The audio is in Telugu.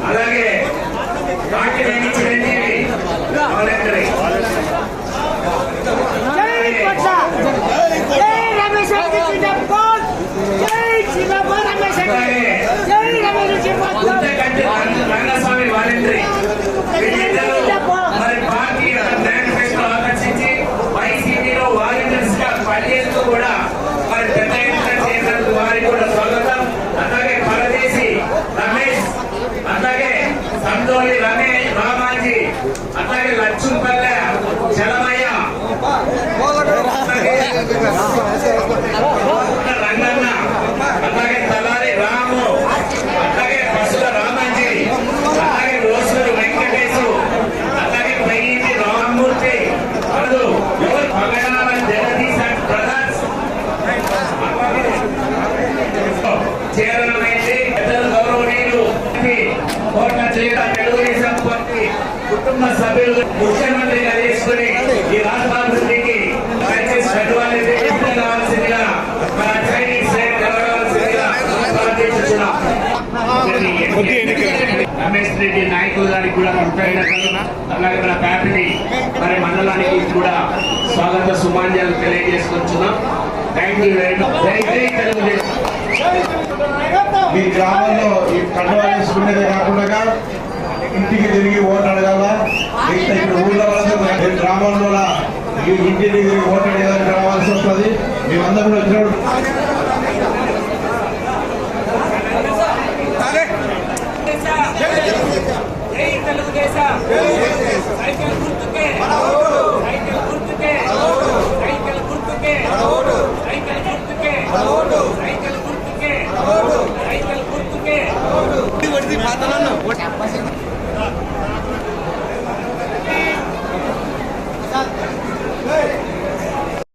అలాగే రంగస్వామి వాలంటరీ మరి పార్టీ మేనిఫెస్టో ఆకర్షించి వైసీపీలో వాలంటీర్స్ గా పనిచేస్తూ కూడా మరి పెద్ద ఎత్తున చేసినందుకు వారికి కూడా స్వాగతం. అలాగే పరదేశి రమేష్, అలాగే సందోళి రమేష్ రామాజీ, అలాగే లక్ష్మీపల్లె చలమయ్య, రంగన్న, అలాగే తలారి రాము, అలాగే పశుల రామాజీ, అలాగే రోజులు వెంకటేశు, అలాగే పైని రామమూర్తి, పగడాల జగదీశ్ బ్రదర్స్ చేరడమైంది. పెద్దలు గౌరవనీయులు కోట జిల్లా తెలుగుదేశం పార్టీ కుటుంబ సభ్యులు ముఖ్యమంత్రిగా తీసుకుని ఈ రాష్ట్రాభివృద్ధికి దయచేసి పెట్టుబడి కావాల్సిందిగా మన ట్రైనింగ్ సైడ్ జరగాల్సిందిగా ప్రార్థిస్తున్నాం. రమేష్ రెడ్డి నాయకులు గారికి కూడా కృతజ్ఞతలు, అలాగే మన ఫ్యామిలీ మరి మండలానికి కూడా స్వాగత సుమాంజలు తెలియజేసుకుంటున్నాం. Thank you very much. జై జై తెలుగుదేశం. మీ గ్రామంలో ఈ కండువా వేసుకునేదే కాకుండా ఇంటికి తిరిగి ఓటు అడగాల. ఇక్కడ ఊళ్ళో వాళ్ళ గ్రామంలో ఇంటికి తిరిగి ఓటు అడగడానికి రావాల్సి వస్తుంది. మేమందరం కూడా వచ్చినప్పుడు పాత్రలను